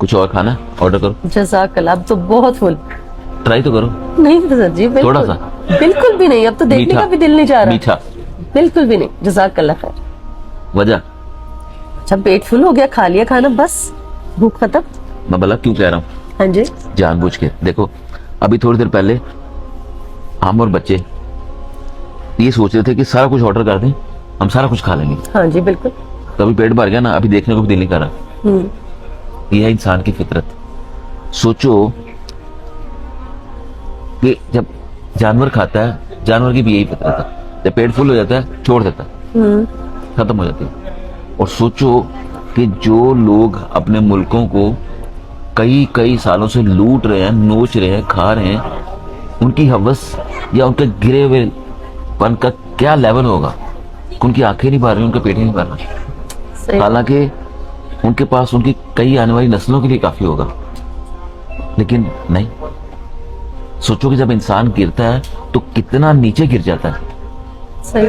कुछ और खाना ऑर्डर करो। जज़ाकल्लाह, अब तो बहुत फुल। ट्राई तो करो। नहीं सर जी, बिल्कुल थोड़ा सा। बिल्कुल भी नहीं, अब तो देखने मीठा। का भी दिल नहीं चाह रहा। मीठा। बिल्कुल भी नहीं, जज़ाकल्लाह खैर। वजह अच्छा पेट फुल हो गया, खा लिया खाना, बस भूख खत्म। मैं भला क्यों कह रहा हूँ, हाँ जी। जानबूझ के। देखो अभी थोड़ी देर पहले हम और बच्चे ये सोच रहे थे कि सारा कुछ ऑर्डर कर दें, हम सारा कुछ खा लेंगे। हाँ जी बिल्कुल। कभी पेट भर गया ना, अभी देखने को भी दिल नहीं कर रहा। ये है इंसान की फितरत। सोचो कि जब जानवर खाता है, जानवर की भी यही फितरत है, जब पेट फुल हो जाता है छोड़ देता है, खत्म हो जाती है। और सोचो कि जो लोग अपने मुल्कों को कई कई सालों से लूट रहे हैं, नोच रहे हैं, खा रहे हैं, उनकी हवस या उनके गिरे हुए पन का क्या लेवल होगा। उनकी आंखें नहीं भर रही, उनका पेट ही नहीं भर रहा। सही। हालांकि उनके पास उनकी कई आने वाली नस्लों के लिए काफी होगा, लेकिन नहीं। सोचो कि जब इंसान गिरता है तो कितना नीचे गिर जाता है। सही।